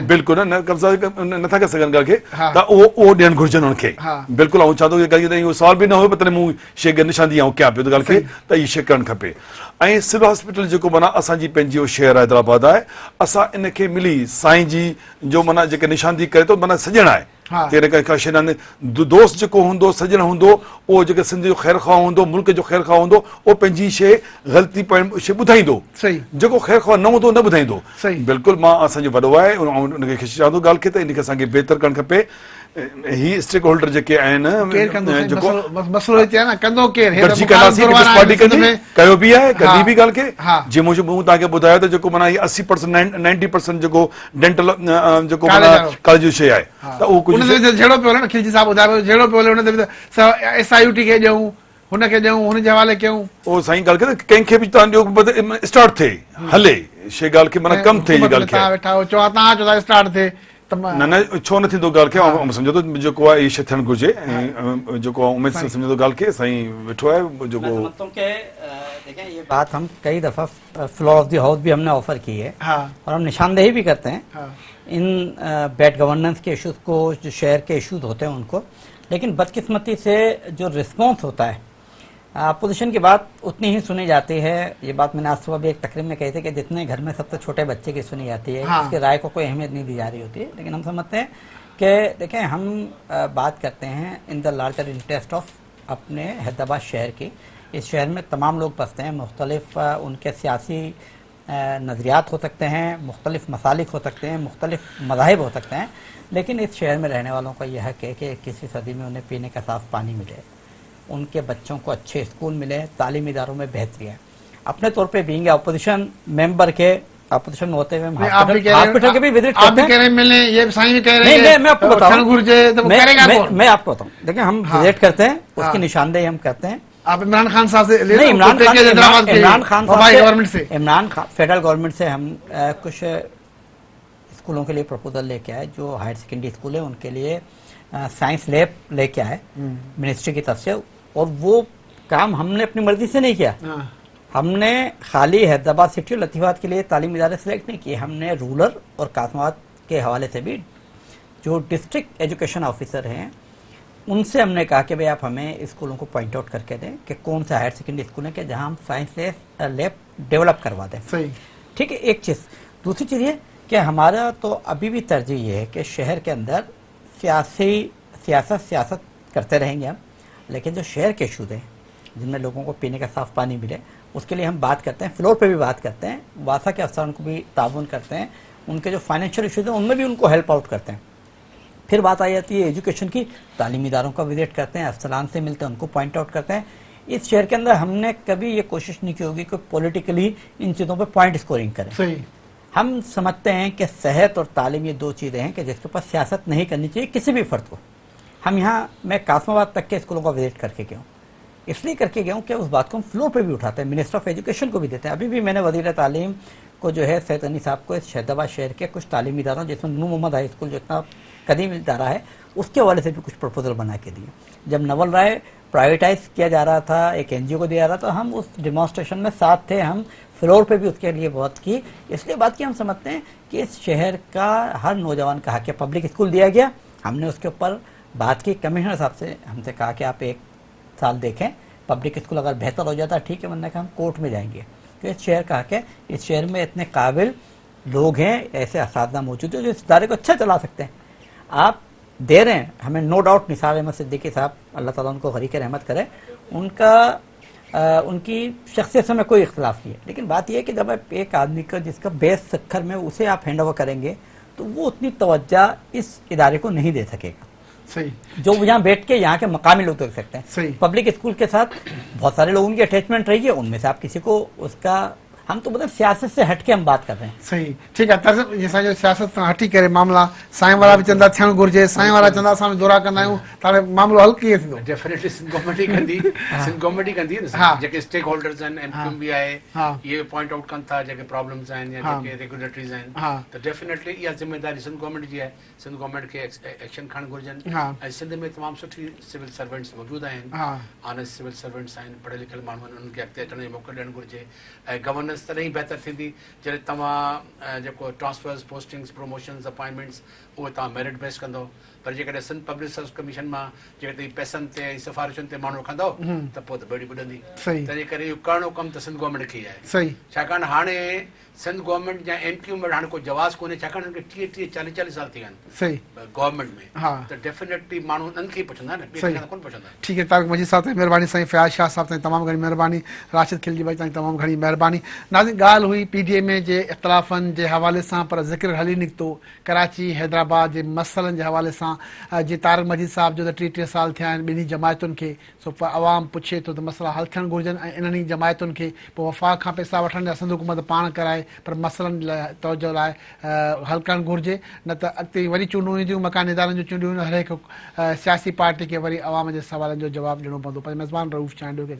Speaker 3: बिल्कुलु न कब्ज़ा नथा करे सघनि ॻाल्हि खे त उहो ॾियणु घुरिजनि हुनखे। बिल्कुलु आउं चवां थो इहो सुवाल बि न हुयो, पर तॾहिं मूं शइ निशान दी आऊं कयां पियो त ॻाल्हि खे त इहा शइ करणु खपे। ऐं सिविल हॉस्पिटल जेको माना असांजी पंहिंजी शहर हैदराबाद आहे, असां इन खे मिली साईं जी जो माना जेके निशानदी करे थो माना सॼण आहे।
Speaker 1: हाँ।
Speaker 3: तेरे का शनान दोस्त जेको हूंदो सजण हूंदो उहो जेके सिंध जो ख़ैर ख़्वाह हूंदो मुल्क जो ख़ैर ख़्वाह हूंदो उहो पंहिंजी शइ ग़लती शइ ॿुधाईंदो।
Speaker 1: सही।
Speaker 3: जेको ख़ैर ख़्वाह न हूंदो न ॿुधाईंदो।
Speaker 1: सही।
Speaker 3: बिल्कुलु मां असांजो वॾो आहे उनखे खिचाईंदो ॻाल्हि खे त इनखे असांखे बहितर करणु खपे। ही स्टेक होल्डर जेके आहिनि
Speaker 1: केरु कंदो साईं?
Speaker 3: जेको
Speaker 1: मसलो हिते आहे न, कंदो केरु? हे त
Speaker 3: गॾिजी
Speaker 1: मुखालिफ़
Speaker 3: कंदासीं,
Speaker 1: वारा
Speaker 3: पीपल्स
Speaker 1: आहिनि
Speaker 3: पार्टी
Speaker 1: सिंध
Speaker 3: कंदी,
Speaker 1: में।
Speaker 3: कयो बि आहे, कंदी
Speaker 1: हाँ।
Speaker 3: बि ॻाल्हि खे।
Speaker 1: हाँ।
Speaker 3: जीअं मूं तव्हांखे ॿुधायो त जेको माना 80% 90% जेको डेंटल जेको माना कॉलेज जो शइ आहे त उहो कुझु
Speaker 1: उनते बि जहिड़ो पियो हले न, खिलजी साहब ॿुधायो पियो जहिड़ो पियो हले उनते बि SIUT खे ॾियूं, हुनखे ॾियूं, हुनजे हवाले कयूं।
Speaker 3: उहो साईं ॻाल्हि करे कंहिंखे बि तव्हां ॾियो स्टार्ट थिए हले शइ ॻाल्हि खे माना कमु थिए ॻाल्हि खे।
Speaker 1: तव्हां वेठा हो चओ तव्हां चओ था स्टार्ट थिए त
Speaker 3: न न छो न थींदो ॻाल्हि खे। ऐं सम्झो थो जेको आहे इहा शइ थियणु घुरिजे ऐं जेको आहे उमेद सां सम्झो थो ॻाल्हि खे। साईं वेठो आहे जेको
Speaker 2: मैं समझता हूं कि देखें ये बात हम कई दफ़ा फ्लोर ऑफ द हाउस भी हमने ऑफर की है।
Speaker 1: हाँ।
Speaker 2: और हम निशानदेही भी करते हैं
Speaker 1: हाँ।
Speaker 2: इन बैड गवर्नेंस के इश्यूज को, जो शहर के इश्यूज होते हैं उनको। लेकिन बदकिस्मती से जो रिस्पॉन्स होता है अपोजिशन की बात उतनी ही सुनी जाती है। ये बात मैंने आज सुबह भी एक तकरीर में कही थी कि जितने घर में सबसे छोटे बच्चे की सुनी जाती है,
Speaker 1: हाँ।
Speaker 2: उसकी राय को कोई अहमियत नहीं दी जा रही होती है। लेकिन हम समझते हैं कि देखें हम बात करते हैं इन द लार्जर इंटरेस्ट ऑफ अपने हैदराबाद शहर की। इस शहर में तमाम लोग बसते हैं, मुख्तलिफ उनके सियासी नज़रियात हो सकते हैं, मुख्तलिफ मसालिक हो सकते हैं, मुख्तलिफ मज़ाहिब हो सकते हैं। लेकिन इस शहर में रहने वालों का यह हक है कि 21वीं सदी में उन्हें पीने का साफ़ पानी मिले, उनके बच्चों को अच्छे स्कूल मिले, तालीमी इदारों में बेहतरी है। अपने तौर पे बीइंग अपोजिशन मेंबर के अपोजिशन में होते हुए हम हॉस्पिटल के भी विजिट
Speaker 1: आप
Speaker 2: करते
Speaker 1: भी
Speaker 2: हैं।
Speaker 1: कह रहे हैं मिलने, ये साईं भी कह रहे हैं
Speaker 2: नहीं, मैं आपको बताऊं,
Speaker 1: मैं
Speaker 2: मैं आपको बताऊं, देखिए हम
Speaker 1: हाँ।
Speaker 2: विजिट करते हैं, उसकी
Speaker 1: हाँ।
Speaker 2: निशानदेही हम करते हैं।
Speaker 1: आप इमरान खान साहब से ले
Speaker 2: नहीं, इमरान खान
Speaker 1: वफाकी गवर्नमेंट से
Speaker 2: इमरान खान फेडरल गवर्नमेंट से हम कुछ स्कूलों के लिए प्रपोजल लेके आए। जो हायर सेकेंडरी स्कूल है उनके लिए साइंस लैब लेके आए मिनिस्ट्री की तरफ से। और वो काम हमने अपनी मर्जी से नहीं किया। हमने खाली हैदराबाद सिटी और लतीफाबाद के लिए तालीमी इदारे सेलेक्ट नहीं किए, हमने रूरल और कासमाबाद के हवाले से भी जो डिस्ट्रिक्ट एजुकेशन ऑफिसर हैं उनसे हमने कहा कि भाई आप हमें स्कूलों को पॉइंट आउट करके दें कि कौन सा हायर सेकेंडरी स्कूल है कि जहां हम साइंस लैब डेवलप करवा दें।
Speaker 1: सही।
Speaker 2: ठीक है, एक चीज़। दूसरी चीज़ ये कि हमारा तो अभी भी तरजीह ये है कि शहर के अंदर सियासत करते रहेंगे हम, लेकिन जो शहर के इशूज़ हैं जिनमें लोगों को पीने का साफ़ पानी मिले उसके लिए हम बात करते हैं, फ्लोर पे भी बात करते हैं, वासा के अफसरान को भी ताउन करते हैं, उनके जो फाइनेंशियल इशूज़ हैं उनमें भी उनको हेल्प आउट करते हैं। फिर बात आ जाती है एजुकेशन की, तालीमी इदारों का विजिट करते हैं, अफसरान से मिलते हैं, उनको पॉइंट आउट करते हैं। इस शहर के अंदर हमने कभी ये कोशिश नहीं की होगी कि पॉलिटिकली इन चीज़ों पर पॉइंट स्कोरिंग करें।
Speaker 1: सही।
Speaker 2: हम समझते हैं कि सेहत और तालीम ये दो चीज़ें हैं कि जिसके ऊपर सियासत नहीं करनी चाहिए किसी भी फ़र्द को। हम यहाँ मैं कासमाबाद तक के स्कूलों का विजिट करके गया हूँ, इसलिए करके गया हूँ कि उस बात को हम फ्लोर पे भी उठाते हैं, मिनिस्टर ऑफ एजुकेशन को भी देते हैं। अभी भी मैंने वज़ीर तालीम को जो है सैयद अनी साहब को इस हैदराबाद शहर के कुछ तालीमी इदारों जिसमें नूर मोहम्मद हाई स्कूल जो इतना कदीम इदारा है उसके हवाले से भी कुछ प्रपोजल बना के दिए। जब नवल राय प्राइवेटाइज किया जा रहा था, एक NGO को दिया रहा था, हम उस डिमॉन्स्ट्रेशन में साथ थे, हम फ्लोर पे भी उसके लिए बहुत की। इसलिए बात की हम समझते हैं कि इस शहर का हर नौजवान का हक है। पब्लिक स्कूल दिया गया, हमने उसके ऊपर बात की, कमिश्नर साहब से हमसे कहा कि आप 1 साल देखें, पब्लिक स्कूल अगर बेहतर हो जाता ठीक है, वरना कि हम कोर्ट में जाएंगे। तो इस शहर का हक है, इस शहर में इतने काबिल लोग हैं, ऐसे असातिज़ा मौजूद हैं जो इस इदारे को अच्छा चला सकते हैं। आप दे रहे हैं, हमें नो डाउट निसार अहमद सिद्दीकी साहब अल्लाह ताला उनको गरीक रहमत करे, उनकी शख्सियत से में कोई इख्तलाफ नहीं है। लेकिन बात यह है कि जब आप एक आदमी का जिसका बेस सख्खर में उसे आप हैंड ओवर करेंगे तो वो उतनी तवज्जो इस इदारे को नहीं दे सकेगा।
Speaker 1: सही।
Speaker 2: जो यहाँ बैठ के यहाँ के मकामी लोग देख सकते हैं।
Speaker 1: सही।
Speaker 2: पब्लिक स्कूल के साथ बहुत सारे लोगों की अटैचमेंट रही है, उनमें से आप किसी को उसका, हम तो मतलब सियासत से हट के हम बात कर रहे हैं।
Speaker 1: सही, ठीक है। तर्ज़ ये जो सियासत हटी करे मामला साईं वारा भी चंदा थियण घुरिजे, साईं वारा चंदा असां दौरा कंदा आहियूं, ताणे मामलो हल कीअं थींदो?
Speaker 4: डेफिनेटली सिंध गवर्नमेंट ही कंदी, सिंध गवर्नमेंट ही कंदी न।
Speaker 1: हाँ।
Speaker 4: जेके स्टेक होल्डर्स आहिनि, MQM भी आहे,
Speaker 1: हाँ।
Speaker 4: ये पॉइंट आउट कनि था जेके प्रॉब्लम्स आहिनि या
Speaker 1: हाँ।
Speaker 4: जेके रेगुलेटरीज़ आहिनि,
Speaker 1: हाँ।
Speaker 4: त डेफिनेटली इहा ज़िम्मेदारी सिंध गवर्नमेंट जी आहे। सिंध गवर्नमेंट खे एक्शन खणणु घुरिजनि।
Speaker 1: हाँ।
Speaker 4: ऐं सिंध में तमामु सुठी सिविल सर्वेंट्स मौजूदु आहिनि,
Speaker 1: हाँ।
Speaker 4: ऑनेस्ट सिविल सर्वेंट्स आहिनि, पढ़ियल लिखियल माण्हू आहिनि, उन्हनि खे अॻिते अचण जो मौक़ो ॾियणु घुरिजे। ऐं गवर्नेंस गवर्नेंस तॾहिं ई बहितर थींदी जॾहिं तव्हां जेको ट्रांसफर्स पोस्टिंग्स प्रमोशन्स अपॉइंटमेंट्स उहे तव्हां मेरिट बेस कंदो पर जेकॾहिं सिंध पब्लिक सर्विस कमीशन मां जेकॾहिं पैसनि ते ऐं सिफारिशुनि ते माण्हू रखंदो त पोइ त बेड़ी ॿुॾंदी
Speaker 1: सही।
Speaker 4: तंहिंजे करे इहो करिणो कमु त सिंध गवर्नमेंट खे ई आहे
Speaker 1: सही।
Speaker 4: छाकाणि हाणे सिंध गवर्नमेंट या MQ में हाणे कोई जवाज़ कोन्हे छाकाणि हुनखे 30-40 साल थी विया आहिनि
Speaker 1: सही।
Speaker 4: गवर्नमेंट में
Speaker 1: हाँ।
Speaker 4: त डेफिनेटली माण्हू उन्हनि खे ई पुछंदा न ॿिए
Speaker 1: सही।
Speaker 4: कंहिंखां कोन पुछंदा
Speaker 1: ठीक है तारिक मजीद साहब ताईं महिरबानी साईं फयाज़ शाह साहब ताईं तमामु घणी महिरबानी राशिद खिलजी भाई ताईं तमामु घणी महिरबानी नाज़रीन ॻाल्हि हुई PDMA जे इख़्तिलाफ़नि जे हवाले सां पर ज़िक्र हली निकितो कराची हैदराबाद जे मसइलनि जे हवाले सां जीअं तारिक मजीद साहब जो त 30 साल थिया आहिनि ॿिन्ही जमायतुनि खे सो आवाम पुछे थो त मसइला हल थियणु घुरिजनि ऐं इन्हनि जमायतुनि खे पोइ वफ़ाक़ खां पैसा वठण जा सिंध हुकूमत पाण कराए पर मसइलनि लाइ तवजो लाइ हल करणु घुरिजे न त अॻिते वरी चूंडूं ईंदियूं मकानी इदारनि जूं चूंडियूं हर हिकु सियासी पार्टी खे वरी आवाम जे सवालनि जो जवाबु ॾियणो पवंदो पंहिंजे मेज़बान रऊफ़ चांडियो खे